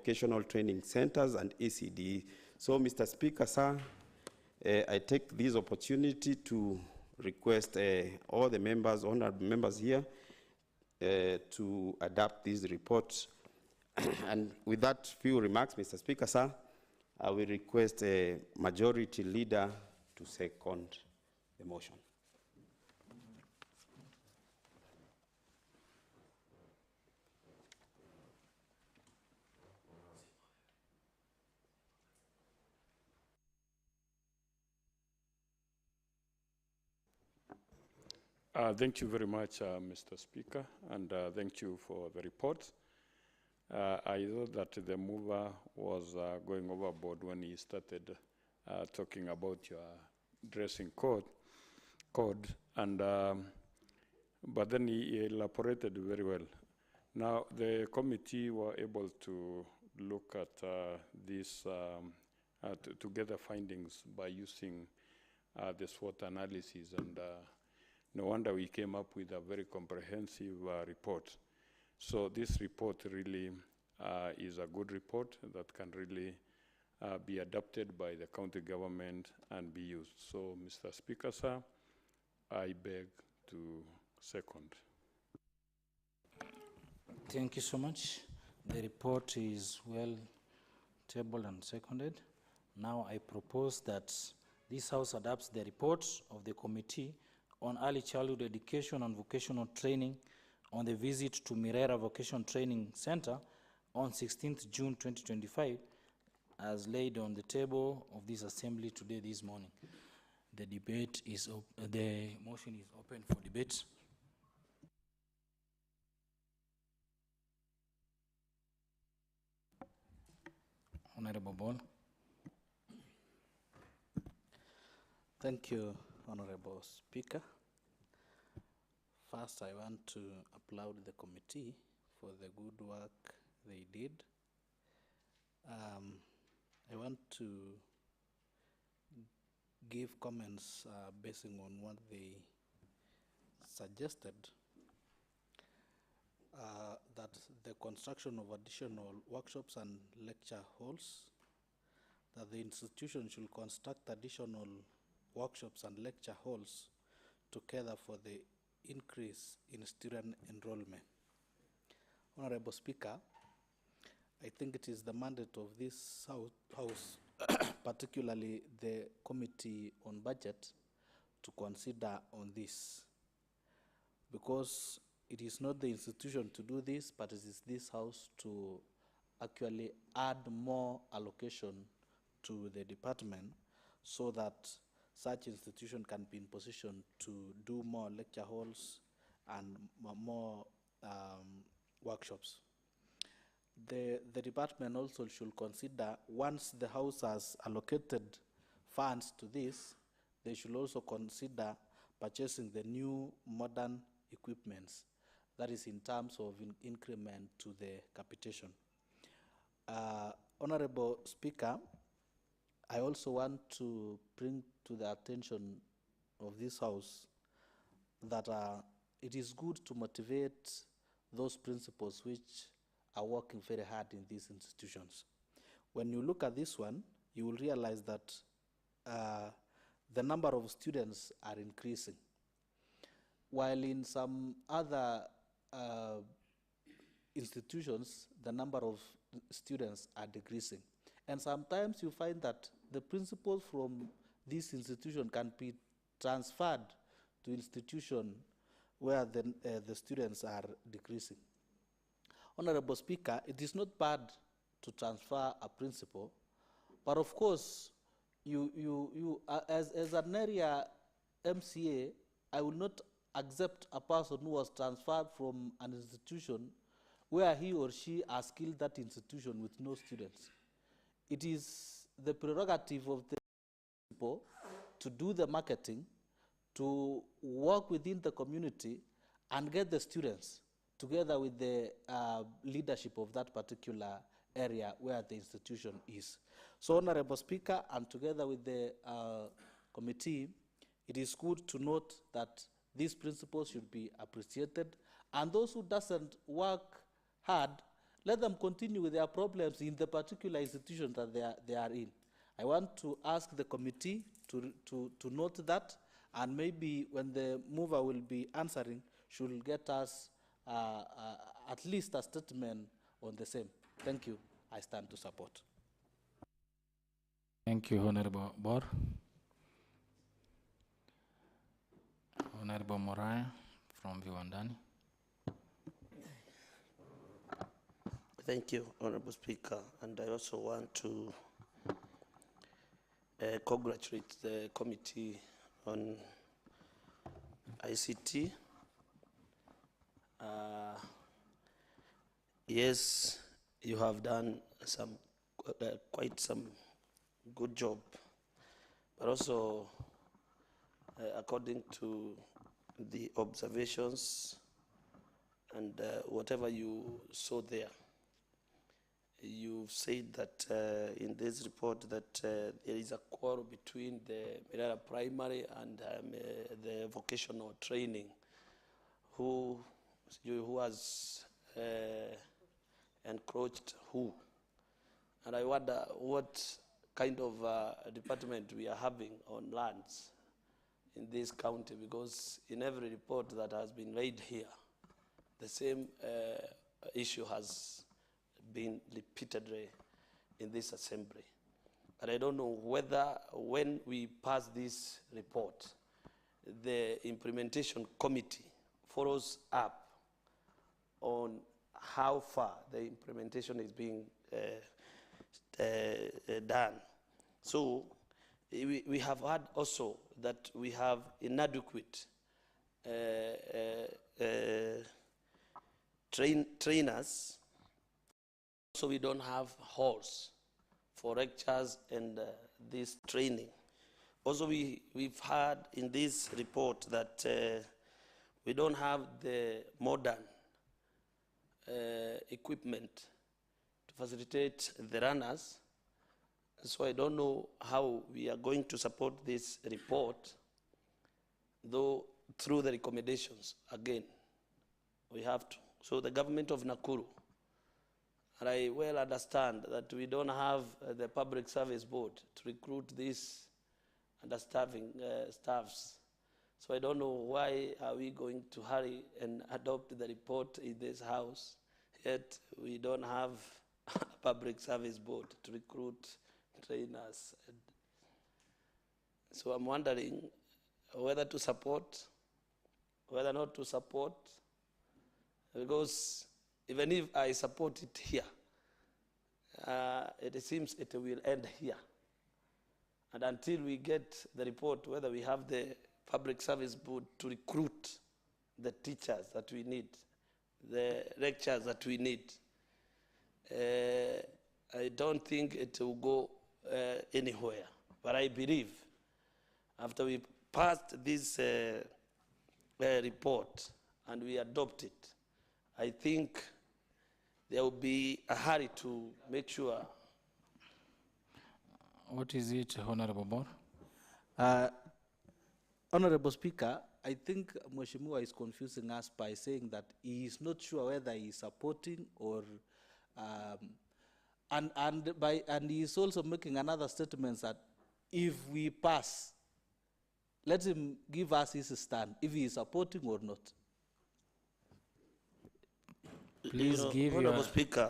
vocational training centers and ECD. So, Mr. Speaker, sir, I take this opportunity to request all the members, honorable members here, to adopt this report. And with that few remarks, Mr. Speaker, sir, I will request a majority leader to second the motion. Thank you very much, Mr. Speaker, and thank you for the report. I thought that the mover was going overboard when he started talking about your dressing code, and but then he elaborated very well. Now, the committee were able to look at this, to gather findings by using the SWOT analysis, and no wonder we came up with a very comprehensive report. So this report really is a good report that can really be adopted by the county government and be used. So, Mr. Speaker, sir, I beg to second. Thank you so much. The report is well tabled and seconded. Now I propose that this House adopts the report of the Committee on Early Childhood Education and Vocational Training on the visit to Mirera Vocational Training Center on 16th June 2025 as laid on the table of this assembly today, this morning. The debate is, the motion is open for debate. Honorable Ball. Thank you, Honorable Speaker. First, I want to applaud the committee for the good work they did. I want to give comments basing on what they suggested, that the construction of additional workshops and lecture halls, that the institution should construct additional workshops and lecture halls together for the increase in student enrollment. Honorable Speaker, I think it is the mandate of this House, particularly the Committee on Budget, to consider on this, because it is not the institution to do this, but it is this House to actually add more allocation to the department so that such institution can be in position to do more lecture halls and more workshops. The department also should consider, once the House has allocated funds to this, they should also consider purchasing the new modern equipments. That is in terms of increment to the capitation. Honorable Speaker, I also want to bring to the attention of this House that it is good to motivate those principals which are working very hard in these institutions. When you look at this one, you will realize that the number of students are increasing, while in some other institutions, the number of students are decreasing. And sometimes you find that the principals from this institution can be transferred to institution where the students are decreasing. Honorable Speaker, it is not bad to transfer a principal, but of course, as an area MCA, I will not accept a person who was transferred from an institution where he or she has skilled that institution with no students. It is the prerogative of the principal to do the marketing, to work within the community and get the students together with the leadership of that particular area where the institution is. So, Honorable Speaker, and together with the committee, it is good to note that these principles should be appreciated, and those who doesn't work hard, let them continue with their problems in the particular institution that they are in. I want to ask the committee to note that, and maybe when the mover will be answering, should get us at least a statement on the same. Thank you. I stand to support. Thank you, Honorable Bor. Honorable Morai from Viwandani. Thank you, Honorable Speaker, and I also want to congratulate the committee on ICT. Yes, you have done quite some good job, but also according to the observations and whatever you saw there, you've said that in this report that there is a quarrel between the Mirara Primary and the vocational training. Who has encroached who? And I wonder what kind of department we are having on lands in this county, because in every report that has been laid here, the same issue has been repeatedly in this assembly. And I don't know whether when we pass this report, the implementation committee follows up on how far the implementation is being done. So we have heard also that we have inadequate trainers. So we don't have halls for lectures and this training. Also, we've heard in this report that we don't have the modern equipment to facilitate the runners. So I don't know how we are going to support this report, though through the recommendations, again, we have to. So the government of Nakuru, and I well understand that we don't have the Public Service Board to recruit these understaffing staffs. So I don't know why are we going to hurry and adopt the report in this house, yet we don't have a Public Service Board to recruit trainers. So I'm wondering whether to support, whether not to support, because even if I support it here, it seems it will end here. And until we get the report whether we have the Public Service Board to recruit the teachers that we need, the lecturers that we need, I don't think it will go anywhere. But I believe after we passed this report and we adopt it, I think there will be a hurry to make sure. What is it, Honorable Bor? Honorable Speaker, I think Mheshimiwa is confusing us by saying that he is not sure whether he is supporting or, and he is also making another statement that if we pass, let him give us his stand, if he is supporting or not. Please give Honorable your Speaker.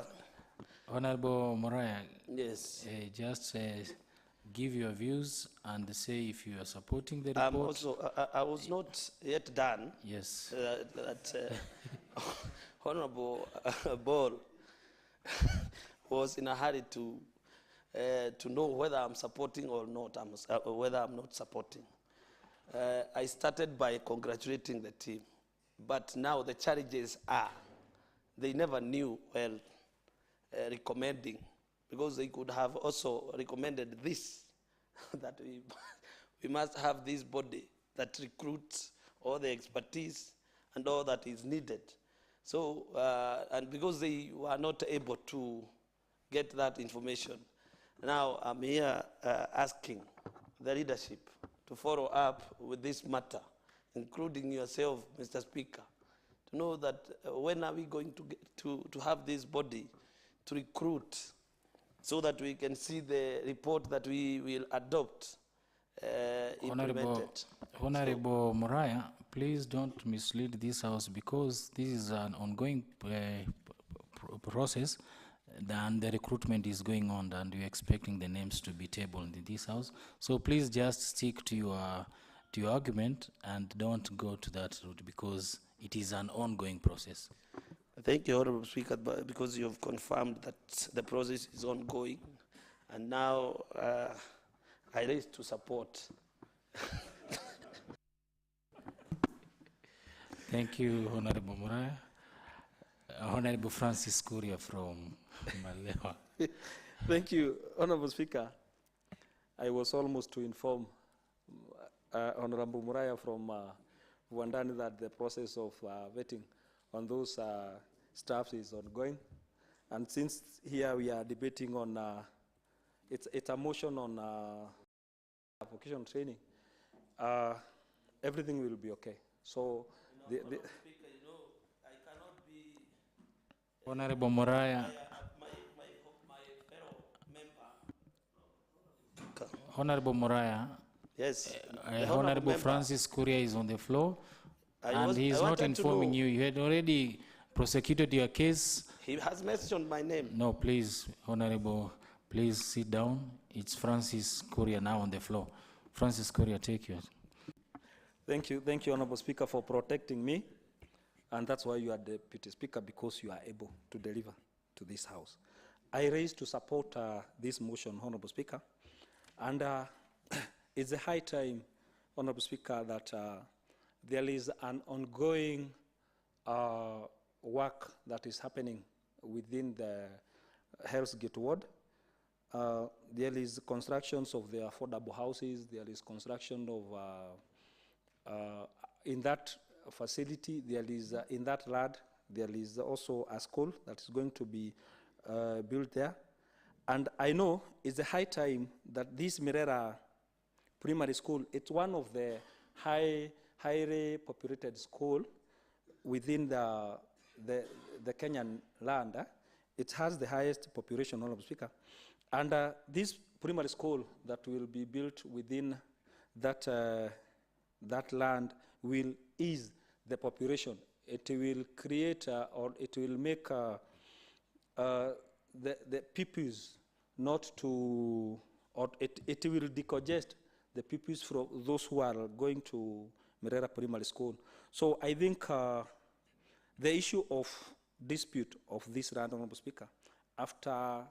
Honorable Morai. Yes. Just give your views and say if you are supporting the I'm report. also, I was not yet done. Yes. Honorable Ball was in a hurry to know whether I'm supporting or not, whether I'm not supporting. I started by congratulating the team, but now the challenges are, they never knew well recommending, because they could have also recommended this, that we must have this body that recruits all the expertise and all that is needed. So, and because they were not able to get that information, now I'm here asking the leadership to follow up with this matter, including yourself, Mr. Speaker, to know that when are we going to get to have this body to recruit so that we can see the report that we will adopt implemented. Honorable Muraya, please don't mislead this house because this is an ongoing process and the recruitment is going on and we're expecting the names to be tabled in this house. So please just stick to your argument and don't go to that route because it is an ongoing process. Thank you, Honorable Speaker, because you have confirmed that the process is ongoing, and now I raise to support. Thank you, Honorable Muraya. Honorable Francis Kuria from Malewa. Thank you, Honorable Speaker. I was almost to inform Honorable Muraya from Wandani that the process of vetting on those staffs is ongoing. And since here we are debating on, it's a motion on vocational training, everything will be okay. So, Speaker, I cannot be... Honorable Muraya. My fellow member. Honorable Muraya. Yes. Honorable Francis Kuria is on the floor. And he is not informing you. You had already prosecuted your case. He has mentioned my name. No, please, Honorable, please sit down. It's Francis Kuria now on the floor. Francis Kuria, take yours. Thank you, Honorable Speaker, for protecting me. And that's why you are Deputy Speaker, because you are able to deliver to this House. I raised to support this motion, Honorable Speaker. And it's a high time, Honorable Speaker, that there is an ongoing work that is happening within the Hell's Gate ward. There is constructions of the affordable houses. There is construction of, in that facility, there is, in that land, there is also a school that is going to be built there. And I know it's a high time that this Mirera Primary School, it's one of the highly populated school within the Kenyan land. It has the highest population, Honorable Speaker. And this primary school that will be built within that, that land will ease the population. It will create or it will make the pupils not to, or it will decongest the pupils from those who are going to Mirera Primary School. So I think the issue of dispute of this land, Honorable Speaker, after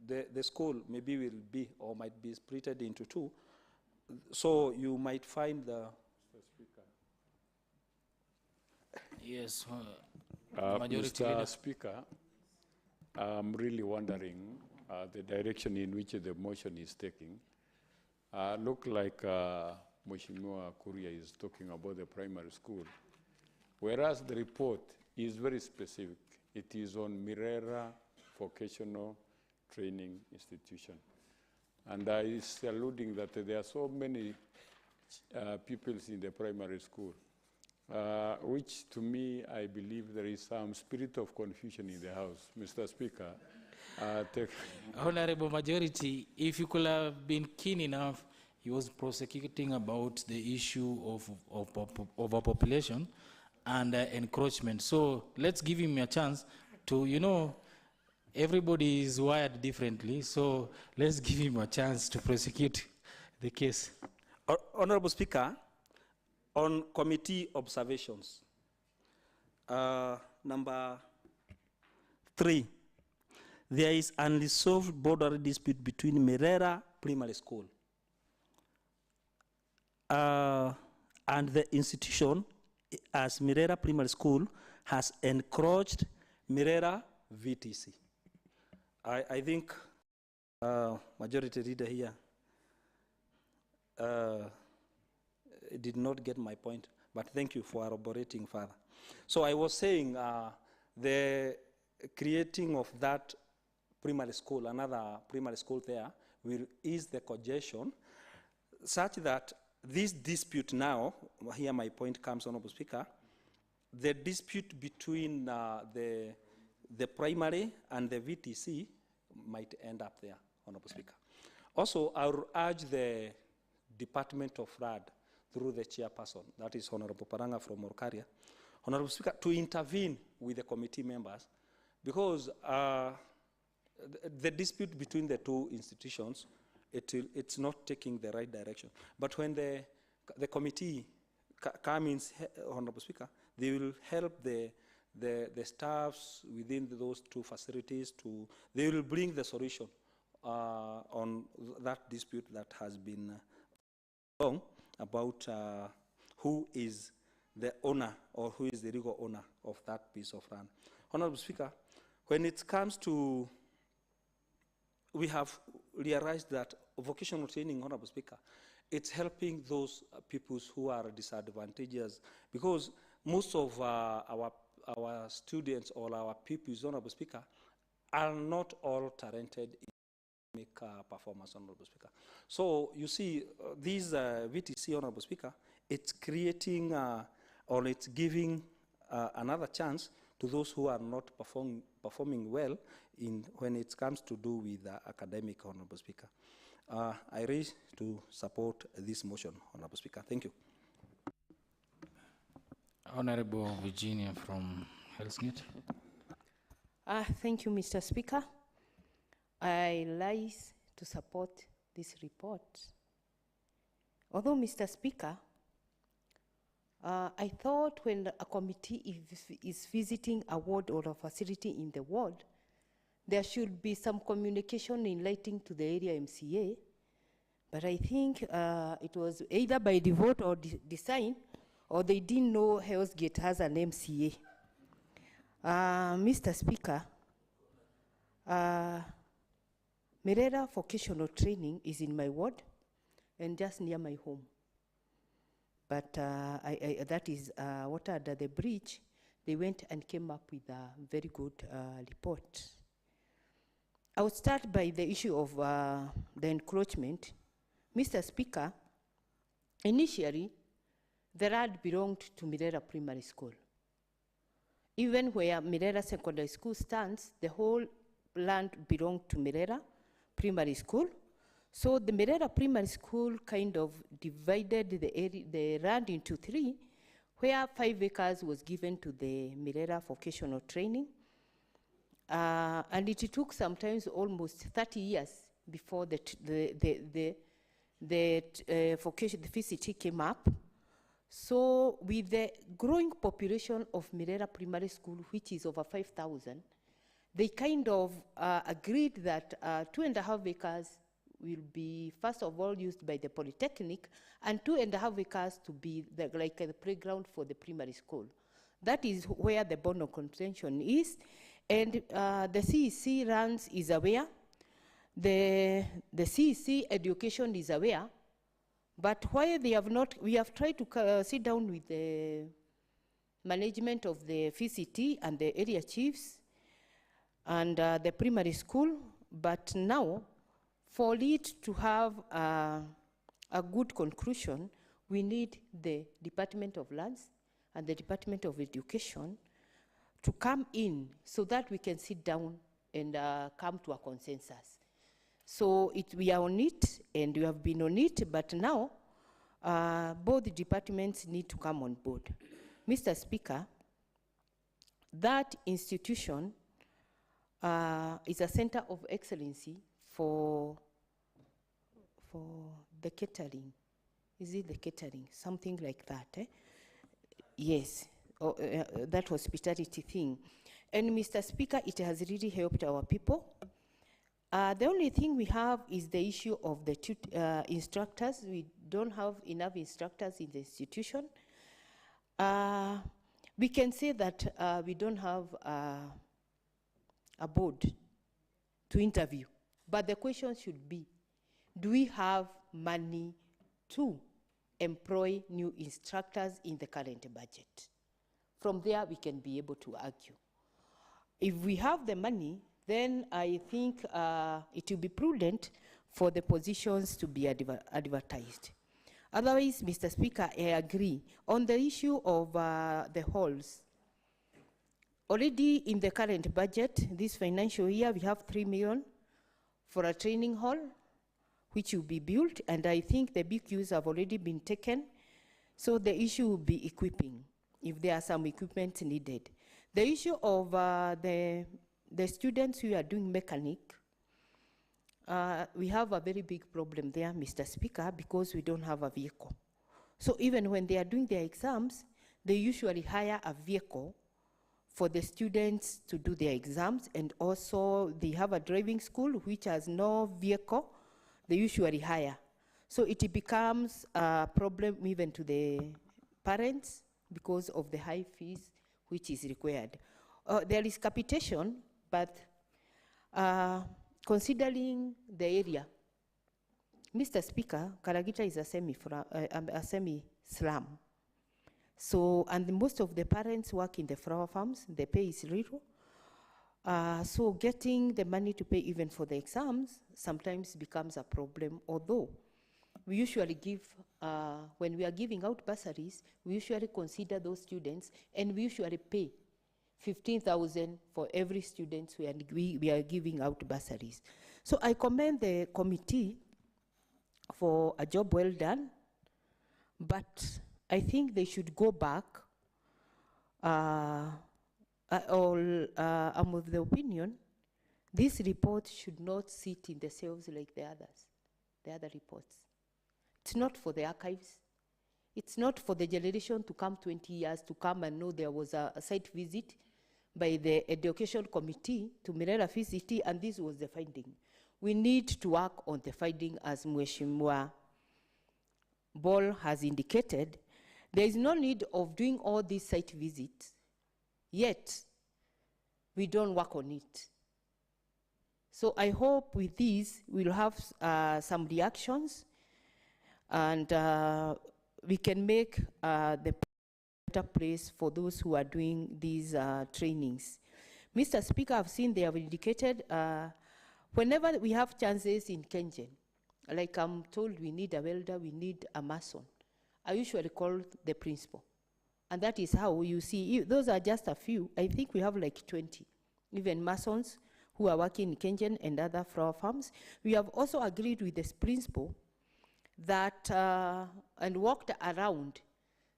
the school maybe will be or might be splitted into two, so you might find the... Yes, Mr. Speaker, I'm really wondering the direction in which the motion is taking. Look like Mheshimiwa Kuria is talking about the primary school, whereas the report is very specific. It is on Mirera Vocational Training Institution. And it's alluding that there are so many pupils in the primary school, which to me, I believe there is some spirit of confusion in the House. Mr. Speaker, Honorable Majority, if you could have been keen enough, he was prosecuting about the issue of overpopulation and encroachment. So let's give him a chance to, you know, everybody is wired differently, so let's give him a chance to prosecute the case. Honorable Speaker, on committee observations, number 3, there is unresolved border dispute between Mirera Primary School and the institution as Mirera Primary School has encroached Mirera VTC. I think majority leader here did not get my point, but thank you for elaborating further. So I was saying the creating of that primary school, another primary school there, will ease the congestion such that this dispute now, here my point comes, Honorable Speaker, the dispute between the primary and the VTC might end up there, Honorable Speaker. Also, I would urge the Department of RAD through the chairperson, that is Honorable Paranga from Morkaria, Honorable Speaker, to intervene with the committee members, because the dispute between the two institutions, it's not taking the right direction. But when the committee comes in, Honorable Speaker, they will help the staffs within those two facilities they will bring the solution on that dispute that has been long about who is the owner or who is the legal owner of that piece of land. Honorable Speaker, when it comes to, we have realized that vocational training, Honorable Speaker, it's helping those peoples who are disadvantaged, because most of our students or our pupils, Honorable Speaker, are not all talented in academic performance, Honorable Speaker. So you see, these VTC, Honorable Speaker, it's creating or it's giving another chance to those who are not performing well when it comes to do with academic, Honorable Speaker. I raise to support this motion, Honorable Speaker. Thank you. Honorable Virginia from Hellsgate. Thank you, Mr. Speaker. I rise to support this report. Although, Mr. Speaker, I thought when a committee is visiting a ward or a facility in the ward, there should be some communication in writing to the area MCA, but I think it was either by default or design, or they didn't know Hellsgate has an MCA. Mr. Speaker, Merera vocational training is in my ward and just near my home. But that is water under the bridge. They went and came up with a very good report. I would start by the issue of the encroachment. Mr. Speaker, initially, the land belonged to Merera Primary School. Even where Merera Secondary School stands, the whole land belonged to Merera Primary School. So the Merera Primary School kind of divided the land into three, where 5 acres was given to the Merera vocational training. And it took sometimes almost 30 years before the VCT came up. So with the growing population of Merera Primary School, which is over 5,000, they kind of agreed that 2.5 acres will be, first of all, used by the Polytechnic, and 2.5 acres to be like the playground for the primary school. That is where the bone of contention is. And the CEC runs is aware. The CEC education is aware. But why they have not, we have tried to sit down with the management of the VCT and the area chiefs and the primary school, but now, for it to have a good conclusion, we need the Department of Lands and the Department of Education to come in so that we can sit down and come to a consensus. So we are on it, and we have been on it, but now both the departments need to come on board. Mr. Speaker, that institution is a center of excellency for the catering. Is it the catering? Something like that, eh? Yes, that hospitality thing. And Mr. Speaker, it has really helped our people. The only thing we have is the issue of the instructors. We don't have enough instructors in the institution. We can say that we don't have a board to interview. But the question should be, do we have money to employ new instructors in the current budget? From there, we can be able to argue. If we have the money, then I think it will be prudent for the positions to be advertised. Otherwise, Mr. Speaker, I agree. On the issue of the halls, Already in the current budget, this financial year, we have 3 million for a training hall, which will be built, and I think the BQs have already been taken. So the issue will be equipping, if there are some equipment needed. The issue of the students who are doing mechanic, we have a very big problem there, Mr. Speaker, because we don't have a vehicle. So even when they are doing their exams, they usually hire a vehicle for the students to do their exams, and also they have a driving school which has no vehicle, they usually hire. So it becomes a problem even to the parents because of the high fees which is required. There is capitation, but considering the area, Mr. Speaker, Karagita is a semi-slum. So, and most of the parents work in the flower farms, the pay is little. So getting the money to pay even for the exams sometimes becomes a problem, although we usually give, when we are giving out bursaries, we usually consider those students, and we usually pay 15,000 for every student we are giving out bursaries. So I commend the committee for a job well done, but I think they should go back. I'm of the opinion this report should not sit in the shelves like the other reports. It's not for the archives. It's not for the generation to come 20 years to come and know there was a site visit by the education committee to Mirera VCT, and this was the finding. We need to work on the finding, as Mheshimiwa Ball has indicated. There is no need of doing all these site visits, yet we don't work on it. So I hope with this we'll have some reactions, and we can make the better place for those who are doing these trainings. Mr. Speaker, I've seen they have indicated whenever we have chances in Kengen, like I'm told we need a welder, we need a mason, I usually call the principal. And that is how you see, those are just a few. I think we have like 20, even masons who are working in Kengen and other flower farms. We have also agreed with this principal that, and walked around,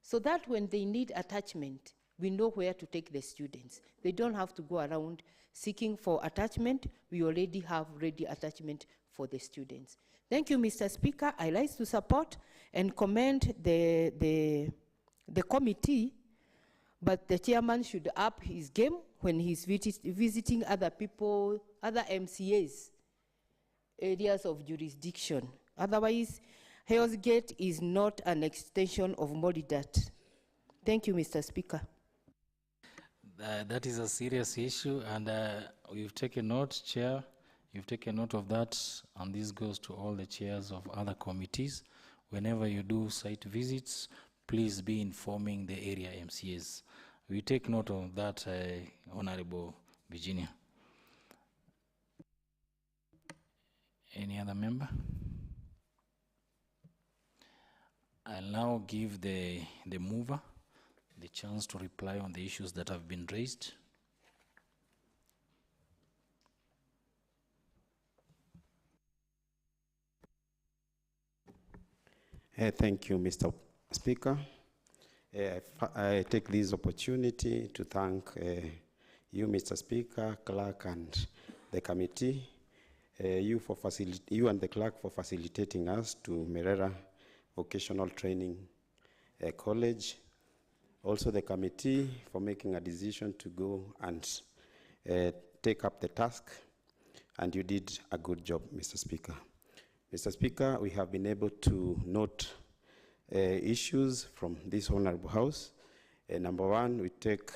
so that when they need attachment, we know where to take the students. They don't have to go around seeking for attachment. We already have ready attachment for the students. Thank you, Mr. Speaker. I like to support and commend the committee, but the chairman should up his game when he's visiting other people, other MCAs, areas of jurisdiction. Otherwise, Hell's Gate is not an extension of Moridat. Thank you, Mr. Speaker. That is a serious issue, and we've taken note, Chair. You've taken note of that, and this goes to all the chairs of other committees. Whenever you do site visits, please be informing the area MCAs. We take note of that, Honorable Virginia. Any other member? I'll now give the mover the chance to reply on the issues that have been raised. Thank you, Mr. Speaker. I take this opportunity to thank you, Mr. Speaker, clerk, and the committee, you and the clerk for facilitating us to Mirera Vocational Training College. Also the committee for making a decision to go and take up the task, and you did a good job, Mr. Speaker. Mr. Speaker, we have been able to note issues from this Honorable House. Number one, we take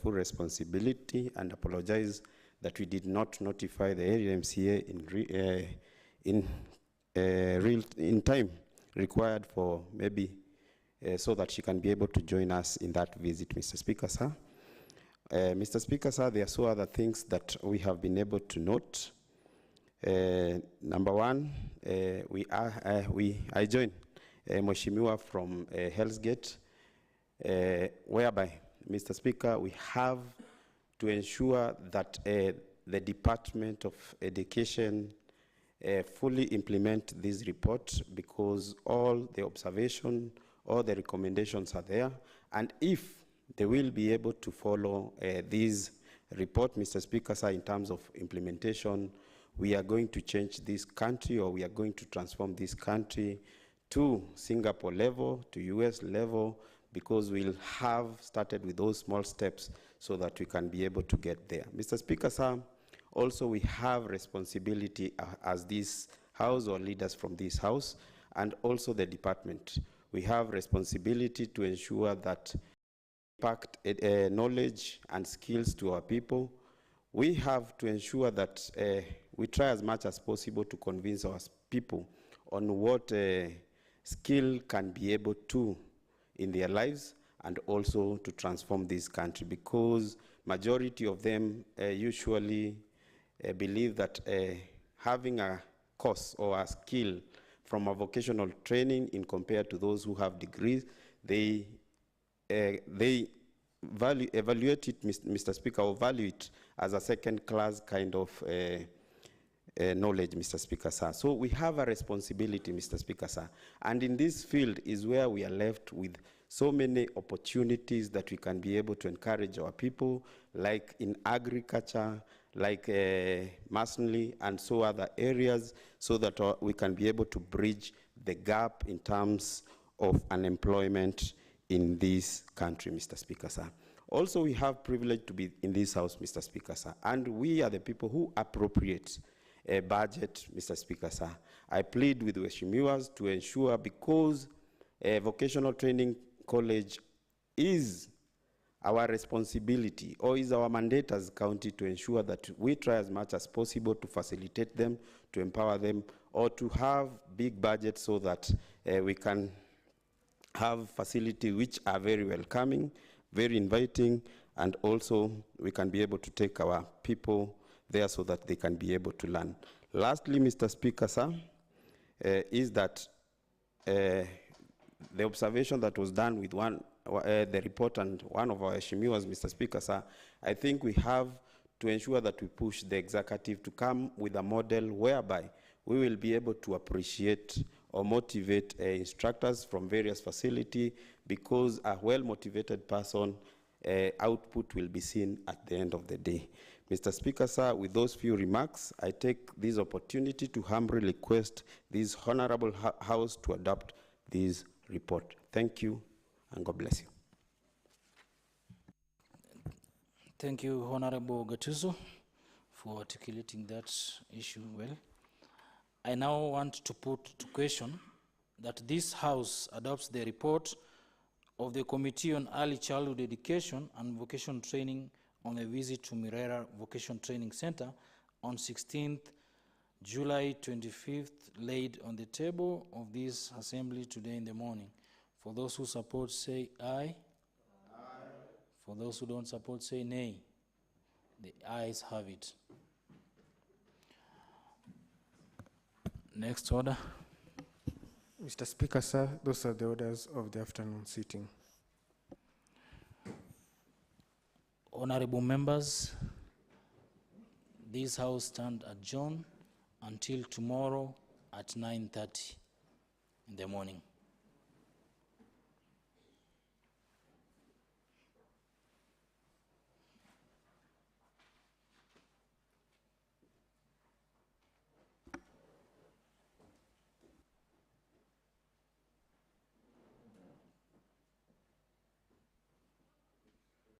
full responsibility and apologize that we did not notify the area MCA in time required for maybe so that she can be able to join us in that visit, Mr. Speaker, sir. Mr. Speaker, sir, there are so other things that we have been able to note. Number one, I joined Mheshimiwa from Hell's Gate, whereby, Mr. Speaker, we have to ensure that the Department of Education fully implement this report, because all the observation, all the recommendations are there. And if they will be able to follow this report, Mr. Speaker, sir, in terms of implementation, we are going to change this country, or we are going to transform this country to Singapore level, to US level, because we'll have started with those small steps so that we can be able to get there. Mr. Speaker, sir, also we have responsibility as this house, or leaders from this house, and also the department. We have responsibility to ensure that impact knowledge and skills to our people. We have to ensure that we try as much as possible to convince our people on what skill can be able to in their lives, and also to transform this country, because majority of them usually believe that having a course or a skill from a vocational training in compared to those who have degrees, they evaluate it, Mr. Speaker, or value it as a second-class kind of knowledge, Mr. Speaker, sir. So we have a responsibility, Mr. Speaker, sir. And in this field is where we are left with so many opportunities that we can be able to encourage our people, like in agriculture, like masonry, and so other areas, so that we can be able to bridge the gap in terms of unemployment in this country, Mr. Speaker, sir. Also, we have privilege to be in this house, Mr. Speaker, sir, and we are the people who appropriate a budget, Mr. Speaker, sir. I plead with Weshimiwas to ensure, because a vocational training college is our responsibility, or is our mandate as county, to ensure that we try as much as possible to facilitate them, to empower them, or to have big budgets so that we can have facilities which are very welcoming, very inviting, and also we can be able to take our people there so that they can be able to learn. Lastly, Mr. Speaker, sir, is that the observation that was done with the report and one of our Shimiwas, Mr. Speaker, sir, I think we have to ensure that we push the executive to come with a model whereby we will be able to appreciate or motivate instructors from various facilities, because a well-motivated person output will be seen at the end of the day. Mr. Speaker, sir, with those few remarks, I take this opportunity to humbly request this honorable house to adopt this report. Thank you, and God bless you. Thank you, Honorable Gatuso, for articulating that issue well. I now want to put to question that this House adopts the report of the Committee on Early Childhood Education and Vocational Training on a visit to Mirera Vocational Training Center on 16th July 25th, laid on the table of this assembly today in the morning. For those who support, say aye. Aye. For those who don't support, say nay. The ayes have it. Next order. Mr. Speaker, sir, those are the orders of the afternoon sitting. Honorable members, this House stands adjourned until tomorrow at 9:30 in the morning.